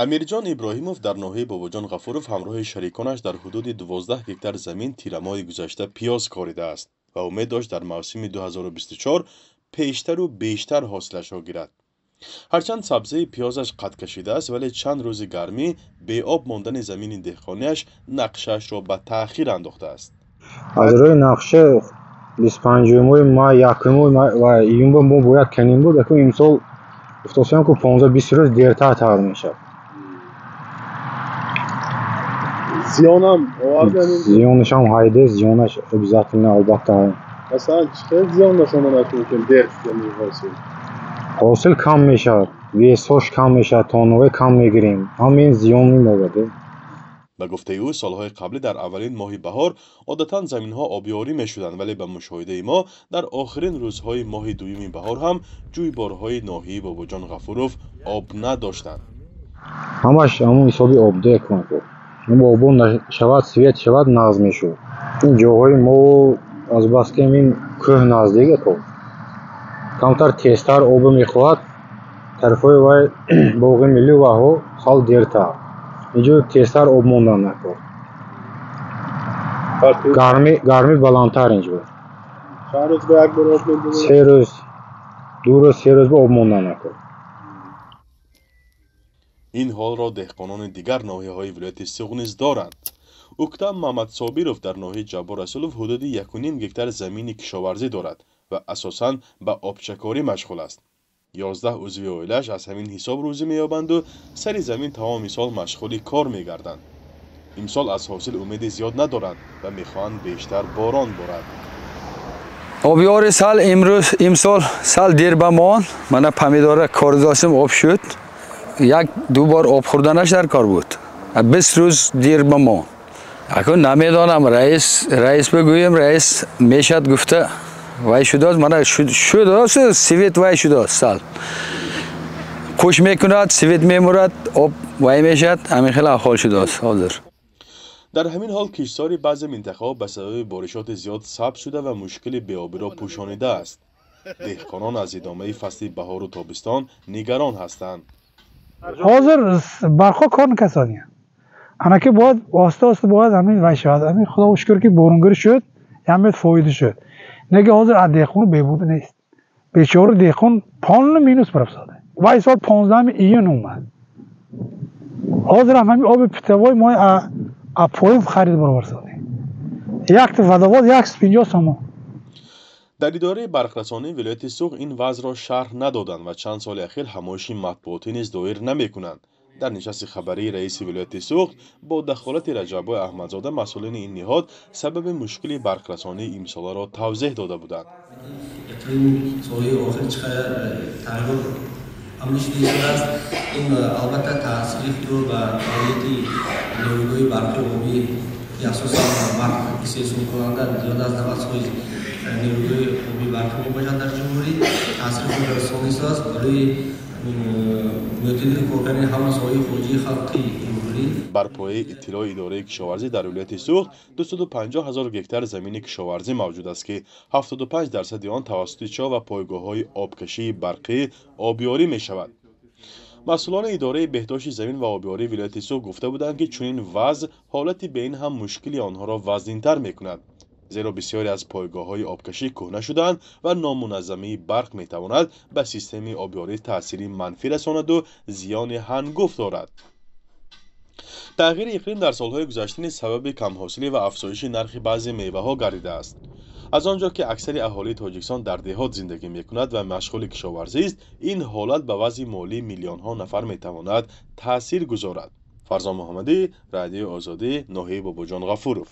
амирҷон иброҳимов дар ноҳияи бобоҷон ғафуров ҳамроҳи шариконаш дар ҳудуди 12 гектар замин тирамоҳи гузашта пиёз коридааст ва умед дошт дар мавсими 2024 пештару бештар ҳосилашро гирад. ҳарчанд сабзаи пиёзаш қад кашидааст, вале чанд рӯзи гармӣ беоб мондани замини деҳқониаш нақшаашро ба таъхир андохтааст. аз рӯи нақша 25 май 1 ва июн мо бояд каним буд, яку имсол гуфтасем ки 15-20 рӯз дертар тавр мешавад. зиёнаш ҳам ҳайде, зиёнаш обязательно албатта масалан чӣ зиён шумо мумкин дерт ҳосил кам мешавад, весош кам мешавад, тонаҳо кам мегирем, ҳамин зиён меёбад. ба гуфтаи ӯ солҳои қаблӣ дар аввалин моҳи баҳор одатан заминҳо обёрӣ мешуданд, вале ба мушоҳидаи мо дар охирин рӯзҳои моҳи дуюми баҳор ҳам ҷӯйборҳои ноҳияи бобоҷон ғафуров об надоштанд. ҳамаш ҳамон ҳисоби обдек мекунад. обон шавад, свет шавад, нағз мешавад. ин ҷоҳои мо азбаски ин кӯҳ наздик ако камтар тезтар обо мехоҳад, тарафҳои вай боғи миллӣ ваҳо хал дертар, инҷо тезтар об мондан накард, гармӣ баландтар инҷо. се рӯз ба об мондан накард. ин ҳолро деҳқонони дигар ноҳияҳои вилояти Суғ низ доранд. уктам Мамадсобиров дар ноҳияи Ҷаббор Расулов ҳудуди 1.5 гектар замини кишоварзӣ дорад ва асосан ба обчакорӣ машғул аст. 11 узви оилааш аз ҳамин ҳисоб рӯзӣ меёбанду сари замин тамоми сол машғули кор мегарданд. имсол аз ҳосил умеди зиёд надоранд ва мехоҳанд бештар борон борад. обёри сал имсол сал дер ба мон, мана помидора кор доштам, об шуд. 1-2 бор об хӯрданаш дар кор буд. 20 рӯз дер ба мон. акун намедонам, раис бигӯем, раис мешад гуфта вай шудааст, мана шудааст, свет вай шудааст сал. куш мекунад, свет мемурад, об вай мешад, ҳамин хел аҳвол шудааст ҳозир. дар ҳамин ҳол киштзори баъзе минтақаҳо ба сабаби боришоти зиёд сабз шуда ва мушкили беобиро пӯшонидааст. деҳқонон аз идомаи фасли баҳору тобистон нигарон ҳастанд. ҳозир бархо кор касони анаки бояд оста оста бояд ҳамин вай шавад. ҳамин худо шукр ки борунгирӣ шуд, ҳамед фоида шуд. нега ҳозир аз деҳқон бебуда нест. бечора деҳқон полный минус профсода. вай сол 15 июн омад. ҳозир ҳам ҳамин оби питовой мо а поин харид баробар сода. як водовод 150 сомон. дар идораи барқрасонии вилояти Суғ ин вазъро шарҳ надоданд ва чанд соли ахир ҳамоиши матбуотӣ низ доир намекунанд. дар нишасти хабарии раиси вилояти Суғ бо дахолати Раҷаббой Аҳмадзода масъулини ин ниҳод сабаби мушкили барқрасонии имсоларо тавзеҳ дода буданд. албатта таъсири худро ба фаъолияти нерӯҳои барқи обӣ асосан барқ истеҳсолкунанда зиёда аз 90% нерӯҳои обӣ барқӣ мебошад дар ҷумҳурӣ таъсири худ расонистааст барои муътадили коркардани ҳама соҳаи хориҷии халқи ҷумҳурӣ. бар пояи иттилои идораи кишоварзӣ дар вилояти Суғ 250 000 гектар замини кишоварзӣ мавҷуд аст ки 75% он тавассути чо ва пойгоҳҳои обкашии барқӣ обёрӣ мешавад. масъулони идораи беҳдошти замин ва обёрии вилояти Суғ гуфта буданд ки чунин вазъ ҳолати бе ин ҳам мушкили онҳоро вазнинтар мекунад, зеро бисёре аз пойгоҳҳои обкашӣ кӯҳна шудаанд ва номуназзамии барқ метавонад ба системаи обёрӣ таъсири манфӣ расонаду зиёни ҳангуфт дорад. тағйири иқлим дар солҳои гузашта низ сабаби камҳосилӣ ва афзоиши нархи баъзе меваҳо гардидааст. аз он ҷо ки аксари аҳолии Тоҷикистон дар деҳот зиндагӣ мекунад ва машғули кишоварзист, ин ҳолат ба вазъи молии миллионҳо нафар метавонад таъсир гузорад. фарзон муҳаммадӣ, радиои Озодӣ, ноҳияи Бобоҷон Ғафуров.